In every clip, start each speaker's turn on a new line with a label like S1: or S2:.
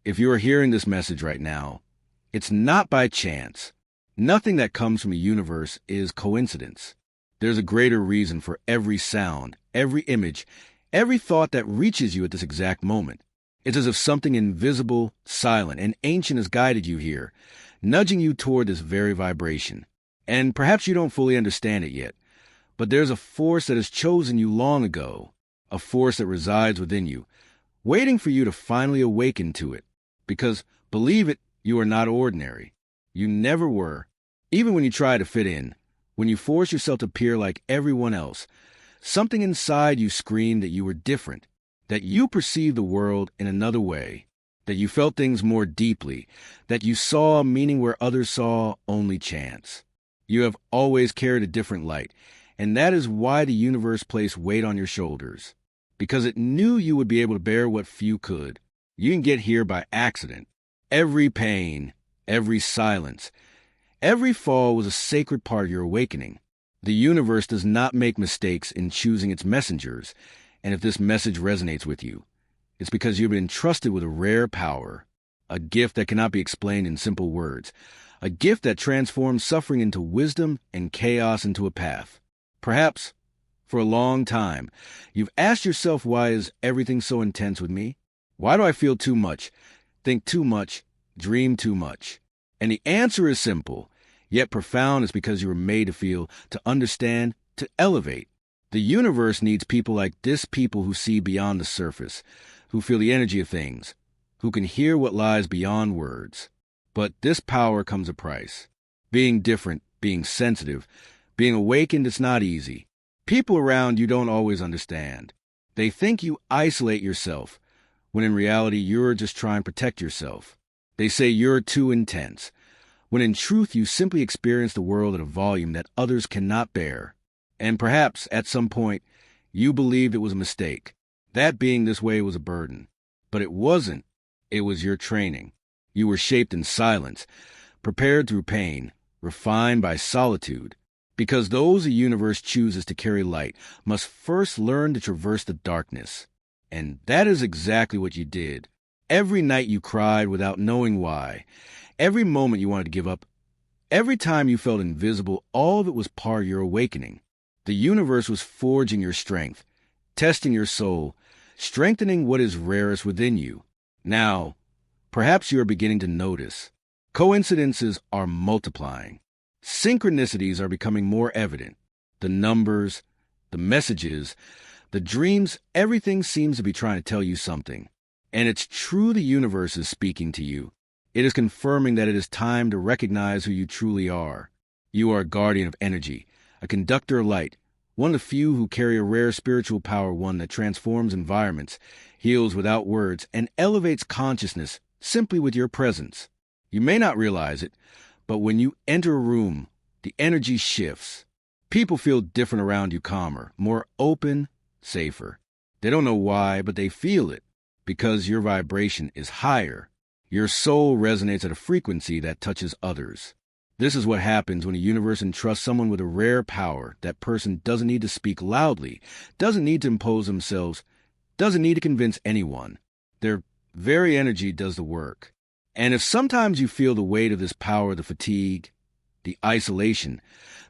S1: If you are hearing this message right now, it's not by chance. Nothing that comes from the universe is coincidence. There's a greater reason for every sound, every image, every thought that reaches you at this exact moment. It's as if something invisible, silent, and ancient has guided you here, nudging you toward this very vibration. And perhaps you don't fully understand it yet, but there's a force that has chosen you long ago, a force that resides within you, waiting for you to finally awaken to it. Because, believe it, you are not ordinary. You never were. Even when you try to fit in, when you force yourself to appear like everyone else, something inside you screamed that you were different, that you perceived the world in another way, that you felt things more deeply, that you saw meaning where others saw only chance. You have always carried a different light, and that is why the universe placed weight on your shoulders, because it knew you would be able to bear what few could. You didn't get here by accident. Every pain, every silence, every fall was a sacred part of your awakening. The universe does not make mistakes in choosing its messengers, and if this message resonates with you, it's because you've been entrusted with a rare power, a gift that cannot be explained in simple words, a gift that transforms suffering into wisdom and chaos into a path. Perhaps, for a long time, you've asked yourself, why is everything so intense with me? Why do I feel too much, think too much, dream too much? And the answer is simple, yet profound. It's because you were made to feel, to understand, to elevate. The universe needs people like this, people who see beyond the surface, who feel the energy of things, who can hear what lies beyond words. But this power comes at a price. Being different, being sensitive, being awakened, it's not easy. People around you don't always understand. They think you isolate yourself, when in reality you're just trying to protect yourself. They say you're too intense, when in truth you simply experience the world at a volume that others cannot bear. And perhaps, at some point, you believed it was a mistake, that being this way was a burden. But it wasn't. It was your training. You were shaped in silence, prepared through pain, refined by solitude. Because those the universe chooses to carry light must first learn to traverse the darkness. And that is exactly what you did. Every night you cried without knowing why. Every moment you wanted to give up. Every time you felt invisible, all of it was part of your awakening. The universe was forging your strength, testing your soul, strengthening what is rarest within you. Now, perhaps you are beginning to notice. Coincidences are multiplying. Synchronicities are becoming more evident. The numbers, the messages, the dreams, everything seems to be trying to tell you something. And it's true, the universe is speaking to you. It is confirming that it is time to recognize who you truly are. You are a guardian of energy, a conductor of light, one of the few who carry a rare spiritual power, one that transforms environments, heals without words, and elevates consciousness simply with your presence. You may not realize it, but when you enter a room, the energy shifts. People feel different around you, calmer, more open, safer. They don't know why, but they feel it, because your vibration is higher. Your soul resonates at a frequency that touches others. This is what happens when a universe entrusts someone with a rare power. That person doesn't need to speak loudly, doesn't need to impose themselves, doesn't need to convince anyone. Their very energy does the work. And if sometimes you feel the weight of this power, the fatigue, the isolation,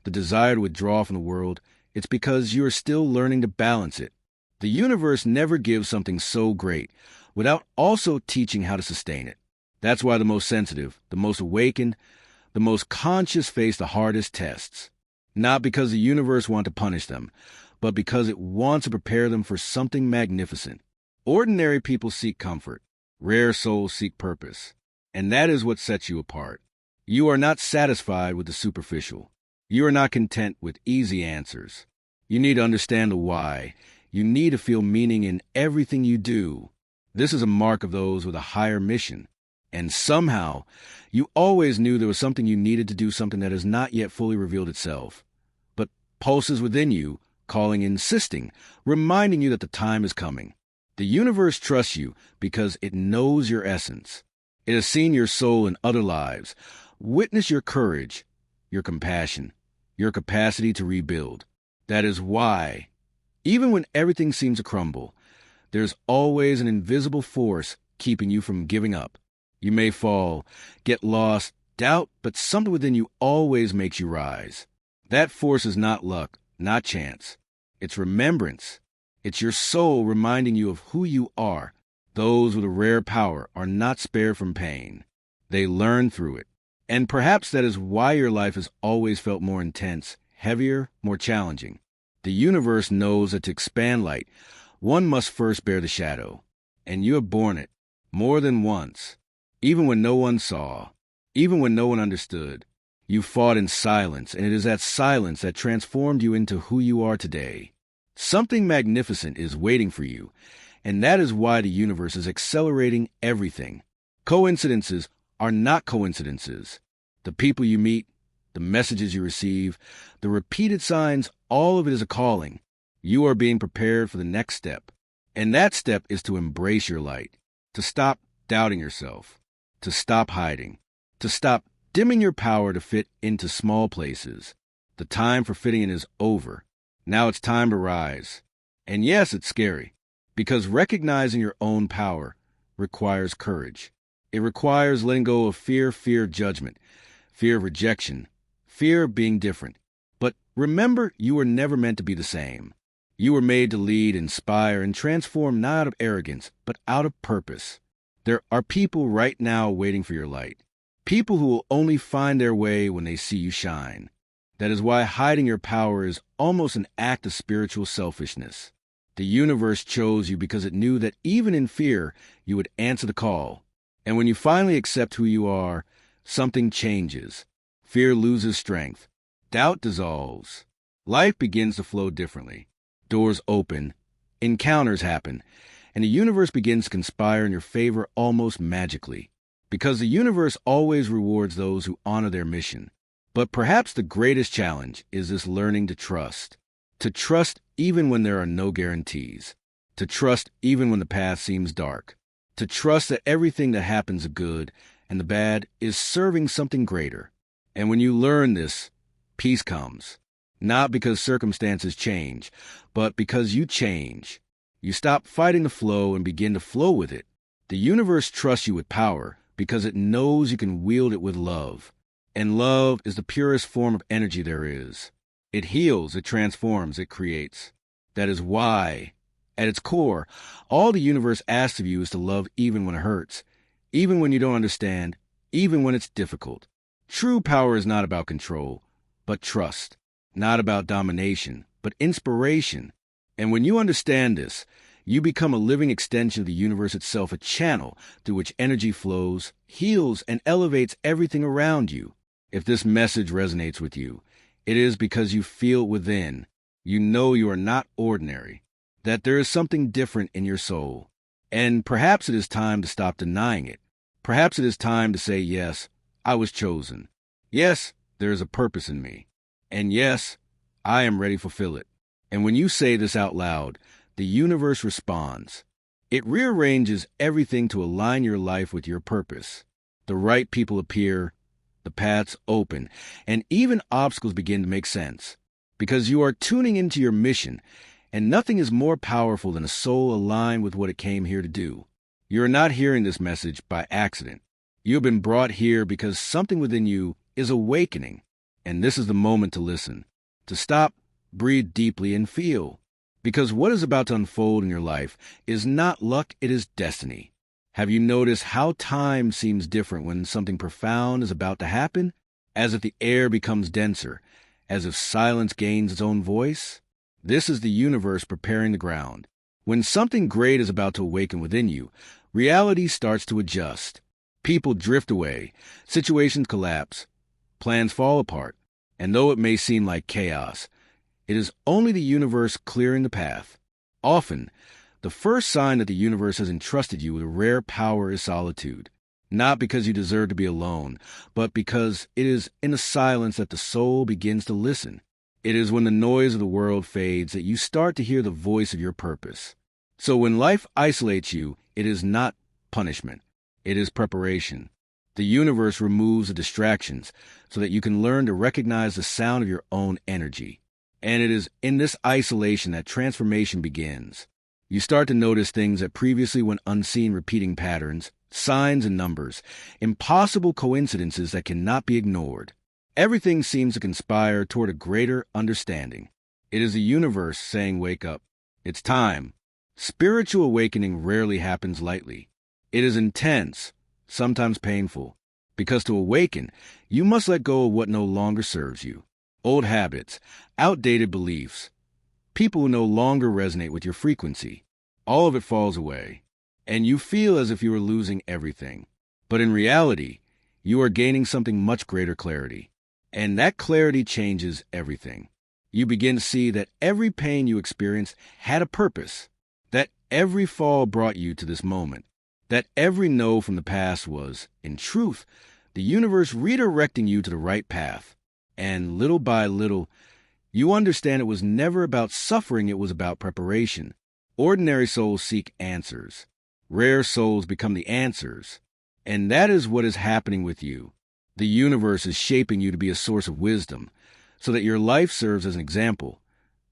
S1: the desire to withdraw from the world, it's because you are still learning to balance it. The universe never gives something so great without also teaching how to sustain it. That's why the most sensitive, the most awakened, the most conscious face the hardest tests. Not because the universe wants to punish them, but because it wants to prepare them for something magnificent. Ordinary people seek comfort. Rare souls seek purpose. And that is what sets you apart. You are not satisfied with the superficial. You are not content with easy answers. You need to understand the why. You need to feel meaning in everything you do. This is a mark of those with a higher mission. And somehow, you always knew there was something you needed to do, something that has not yet fully revealed itself. But pulses within you, calling, insisting, reminding you that the time is coming. The universe trusts you because it knows your essence. It has seen your soul in other lives, witnessed your courage, your compassion, your capacity to rebuild. That is why, even when everything seems to crumble, there's always an invisible force keeping you from giving up. You may fall, get lost, doubt, but something within you always makes you rise. That force is not luck, not chance. It's remembrance. It's your soul reminding you of who you are. Those with a rare power are not spared from pain. They learn through it. And perhaps that is why your life has always felt more intense, heavier, more challenging. The universe knows that to expand light, one must first bear the shadow. And you have borne it, more than once. Even when no one saw, even when no one understood. You fought in silence, and it is that silence that transformed you into who you are today. Something magnificent is waiting for you, and that is why the universe is accelerating everything. Coincidences are not coincidences. The people you meet, the messages you receive, the repeated signs, all of it is a calling. You are being prepared for the next step. And that step is to embrace your light, to stop doubting yourself, to stop hiding, to stop dimming your power to fit into small places. The time for fitting in is over. Now it's time to rise. And yes, it's scary, because recognizing your own power requires courage. It requires letting go of fear of judgment, fear of rejection, fear of being different. But remember, you were never meant to be the same. You were made to lead, inspire, and transform not out of arrogance, but out of purpose. There are people right now waiting for your light. People who will only find their way when they see you shine. That is why hiding your power is almost an act of spiritual selfishness. The universe chose you because it knew that even in fear, you would answer the call. And when you finally accept who you are, something changes. Fear loses strength. Doubt dissolves. Life begins to flow differently. Doors open. Encounters happen. And the universe begins to conspire in your favor almost magically. Because the universe always rewards those who honor their mission. But perhaps the greatest challenge is this learning to trust. To trust even when there are no guarantees. To trust even when the path seems dark. To trust that everything that happens the good and the bad is serving something greater. And when you learn this, peace comes. Not because circumstances change, but because you change. You stop fighting the flow and begin to flow with it. The universe trusts you with power because it knows you can wield it with love. And love is the purest form of energy there is. It heals, it transforms, it creates. That is why, at its core, all the universe asks of you is to love even when it hurts, even when you don't understand, even when it's difficult. True power is not about control, but trust. Not about domination, but inspiration. And when you understand this, you become a living extension of the universe itself, a channel through which energy flows, heals, and elevates everything around you. If this message resonates with you, it is because you feel within. You know you are not ordinary, that there is something different in your soul. And perhaps it is time to stop denying it. Perhaps it is time to say, yes, I was chosen. Yes, there is a purpose in me. And yes, I am ready to fulfill it. And when you say this out loud, the universe responds. It rearranges everything to align your life with your purpose. The right people appear, the paths open, and even obstacles begin to make sense. Because you are tuning into your mission, and nothing is more powerful than a soul aligned with what it came here to do. You are not hearing this message by accident. You have been brought here because something within you is awakening. And this is the moment to listen, to stop, breathe deeply, and feel. Because what is about to unfold in your life is not luck, it is destiny. Have you noticed how time seems different when something profound is about to happen? As if the air becomes denser, as if silence gains its own voice? This is the universe preparing the ground. When something great is about to awaken within you, reality starts to adjust. People drift away, situations collapse, plans fall apart, and though it may seem like chaos, it is only the universe clearing the path. Often, the first sign that the universe has entrusted you with a rare power is solitude. Not because you deserve to be alone, but because it is in the silence that the soul begins to listen. It is when the noise of the world fades that you start to hear the voice of your purpose. So when life isolates you, it is not punishment. It is preparation. The universe removes the distractions so that you can learn to recognize the sound of your own energy. And it is in this isolation that transformation begins. You start to notice things that previously went unseen, repeating patterns, signs and numbers, impossible coincidences that cannot be ignored. Everything seems to conspire toward a greater understanding. It is the universe saying, wake up. It's time. Spiritual awakening rarely happens lightly. It is intense, sometimes painful, because to awaken, you must let go of what no longer serves you. Old habits, outdated beliefs, people who no longer resonate with your frequency. All of it falls away, and you feel as if you are losing everything. But in reality, you are gaining something much greater clarity. And that clarity changes everything. You begin to see that every pain you experienced had a purpose, that every fall brought you to this moment, that every no from the past was, in truth, the universe redirecting you to the right path. And little by little, you understand it was never about suffering, it was about preparation. Ordinary souls seek answers. Rare souls become the answers. And that is what is happening with you. The universe is shaping you to be a source of wisdom, so that your life serves as an example,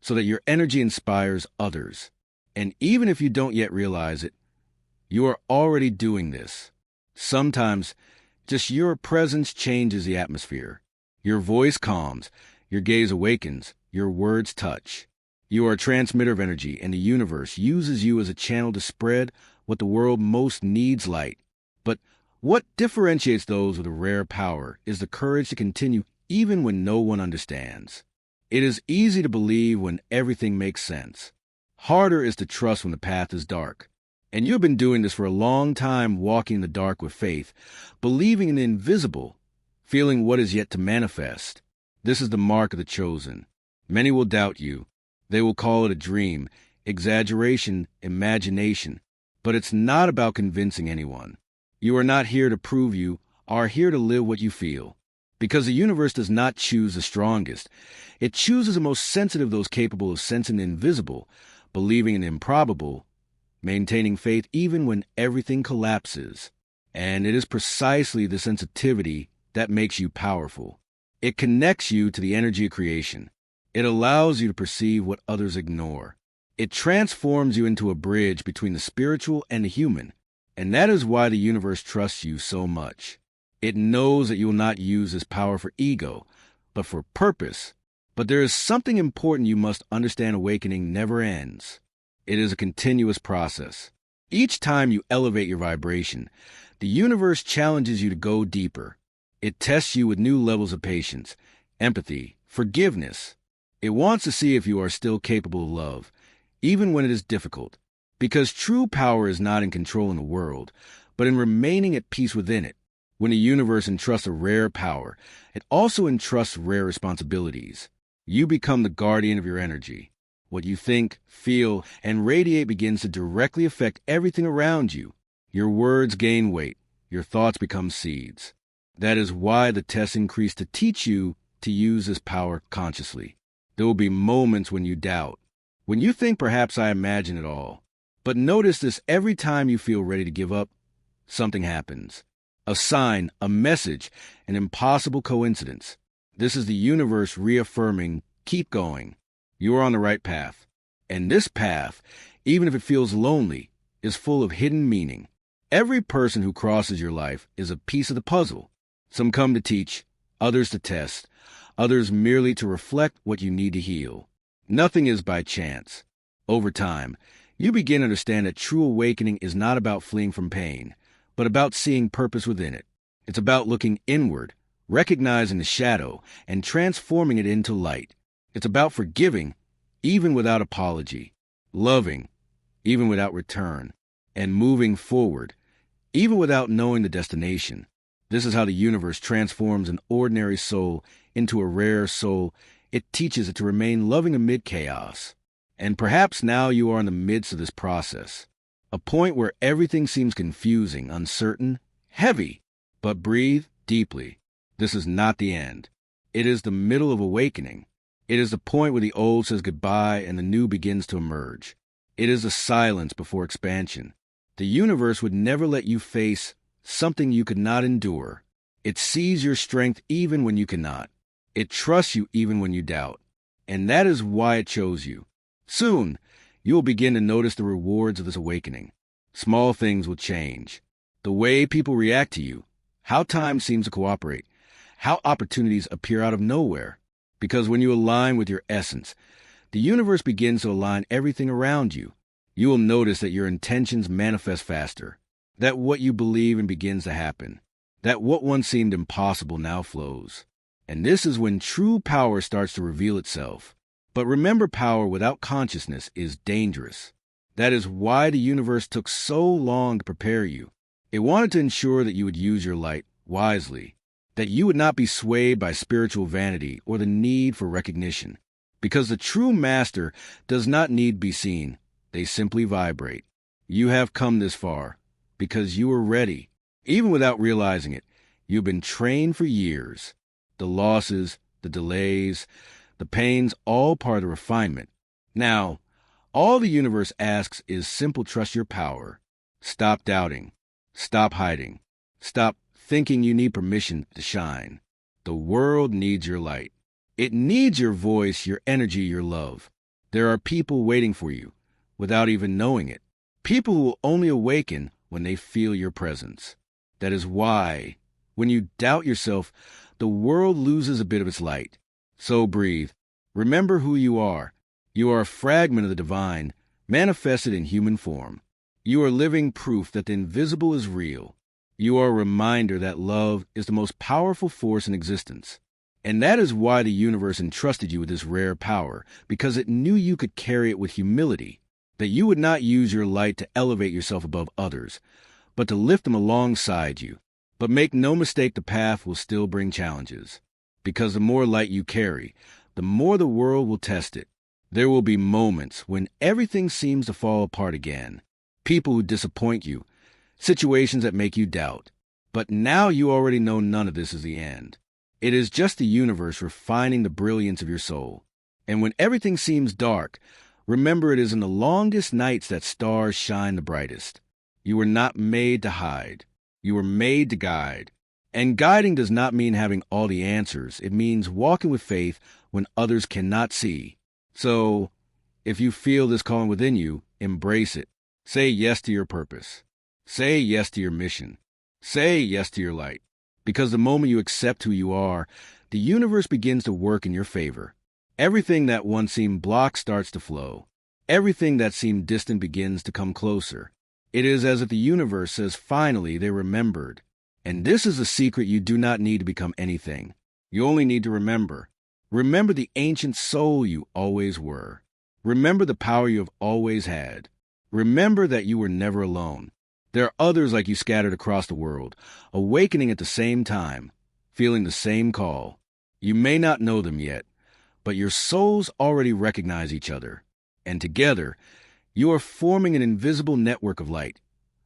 S1: so that your energy inspires others. And even if you don't yet realize it, you are already doing this. Sometimes, just your presence changes the atmosphere. Your voice calms, your gaze awakens, your words touch. You are a transmitter of energy, and the universe uses you as a channel to spread what the world most needs: light. But what differentiates those with a rare power is the courage to continue even when no one understands. It is easy to believe when everything makes sense. Harder is to trust when the path is dark. And you've been doing this for a long time, walking in the dark with faith, believing in the invisible, feeling what is yet to manifest. This is the mark of the chosen. Many will doubt you. They will call it a dream, exaggeration, imagination. But it's not about convincing anyone. You are not here to prove, you are here to live what you feel. Because the universe does not choose the strongest. It chooses the most sensitive, those capable of sensing the invisible, believing in the improbable, maintaining faith even when everything collapses. And it is precisely the sensitivity that makes you powerful. It connects you to the energy of creation. It allows you to perceive what others ignore. It transforms you into a bridge between the spiritual and the human. And that is why the universe trusts you so much. It knows that you will not use this power for ego, but for purpose. But there is something important you must understand: awakening never ends. It is a continuous process. Each time you elevate your vibration, the universe challenges you to go deeper. It tests you with new levels of patience, empathy, forgiveness. It wants to see if you are still capable of love, even when it is difficult. Because true power is not in controlling the world, but in remaining at peace within it. When the universe entrusts a rare power, it also entrusts rare responsibilities. You become the guardian of your energy. What you think, feel, and radiate begins to directly affect everything around you. Your words gain weight. Your thoughts become seeds. That is why the tests increase, to teach you to use this power consciously. There will be moments when you doubt, when you think, perhaps I imagine it all. But notice this: every time you feel ready to give up, something happens. A sign, a message, an impossible coincidence. This is the universe reaffirming, keep going. You are on the right path. And this path, even if it feels lonely, is full of hidden meaning. Every person who crosses your life is a piece of the puzzle. Some come to teach, others to test, others merely to reflect what you need to heal. Nothing is by chance. Over time, you begin to understand that true awakening is not about fleeing from pain, but about seeing purpose within it. It's about looking inward, recognizing the shadow, and transforming it into light. It's about forgiving, even without apology, loving, even without return, and moving forward, even without knowing the destination. This is how the universe transforms an ordinary soul into a rare soul. It teaches it to remain loving amid chaos. And perhaps now you are in the midst of this process, a point where everything seems confusing, uncertain, heavy. But breathe deeply. This is not the end. It is the middle of awakening. It is the point where the old says goodbye and the new begins to emerge. It is the silence before expansion. The universe would never let you face something you could not endure. It sees your strength even when you cannot. It trusts you even when you doubt. And that is why it chose you. Soon, You will begin to notice the rewards of this awakening. Small things will change. The way people react to you, how time seems to cooperate, how opportunities appear out of nowhere. Because when you align with your essence, the universe begins to align everything around you. You will notice that your intentions manifest faster, that what you believe in begins to happen, that what once seemed impossible now flows. And this is when true power starts to reveal itself. But remember, power without consciousness is dangerous. That is why the universe took so long to prepare you. It wanted to ensure that you would use your light wisely, that you would not be swayed by spiritual vanity or the need for recognition. Because the true master does not need to be seen. They simply vibrate. You have come this far because you were ready. Even without realizing it, you've been trained for years. The losses, the delays, the pains, all part of the refinement. Now, all the universe asks is simple trust your power. Stop doubting. Stop hiding. Stop thinking you need permission to shine. The world needs your light. It needs your voice, your energy, your love. There are people waiting for you without even knowing it. People who will only awaken when they feel your presence. That is why, when you doubt yourself, the world loses a bit of its light. So breathe. Remember who you are. You are a fragment of the divine, manifested in human form. You are living proof that the invisible is real. You are a reminder that love is the most powerful force in existence. And that is why the universe entrusted you with this rare power, because it knew you could carry it with humility, that you would not use your light to elevate yourself above others, but to lift them alongside you. But make no mistake, the path will still bring challenges, because the more light you carry, the more the world will test it. There will be moments when everything seems to fall apart again, people who disappoint you, situations that make you doubt. But now you already know none of this is the end. It is just the universe refining the brilliance of your soul. And when everything seems dark, remember it is in the longest nights that stars shine the brightest. You were not made to hide. You were made to guide. And guiding does not mean having all the answers. It means walking with faith when others cannot see. So, if you feel this calling within you, embrace it. Say yes to your purpose. Say yes to your mission. Say yes to your light. Because the moment you accept who you are, the universe begins to work in your favor. Everything that once seemed blocked starts to flow. Everything that seemed distant begins to come closer. It is as if the universe says, finally, they remembered. And this is a secret: you do not need to become anything. You only need to remember. Remember the ancient soul you always were. Remember the power you have always had. Remember that you were never alone. There are others like you scattered across the world, awakening at the same time, feeling the same call. You may not know them yet, but your souls already recognize each other. And together, you are forming an invisible network of light,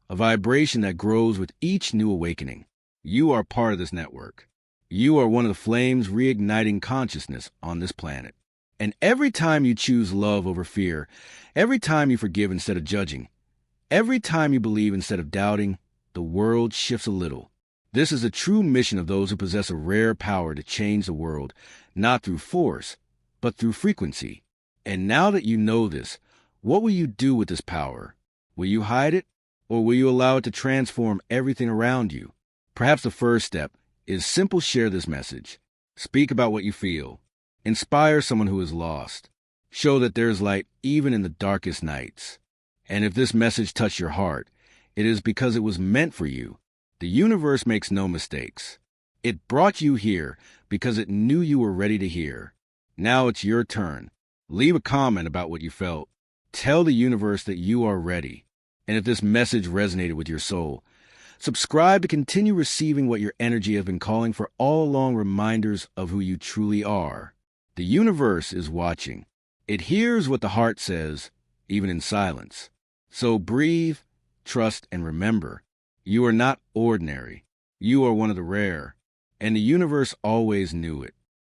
S1: a vibration that grows with each new awakening. You are part of this network. You are one of the flames reigniting consciousness on this planet. And every time you choose love over fear, every time you forgive instead of judging, every time you believe instead of doubting, the world shifts a little. This is a true mission of those who possess a rare power to change the world, not through force, but through frequency. And now that you know this, what will you do with this power? Will you hide it, or will you allow it to transform everything around you? Perhaps the first step is simple: share this message. Speak about what you feel. Inspire someone who is lost. Show that there is light even in the darkest nights. And if this message touched your heart, it is because it was meant for you. The universe makes no mistakes. It brought you here because it knew you were ready to hear. Now it's your turn. Leave a comment about what you felt. Tell the universe that you are ready. And if this message resonated with your soul, subscribe to continue receiving what your energy has been calling for all along, reminders of who you truly are. The universe is watching. It hears what the heart says, even in silence. So breathe, trust, and remember, you are not ordinary. You are one of the rare, and the universe always knew it.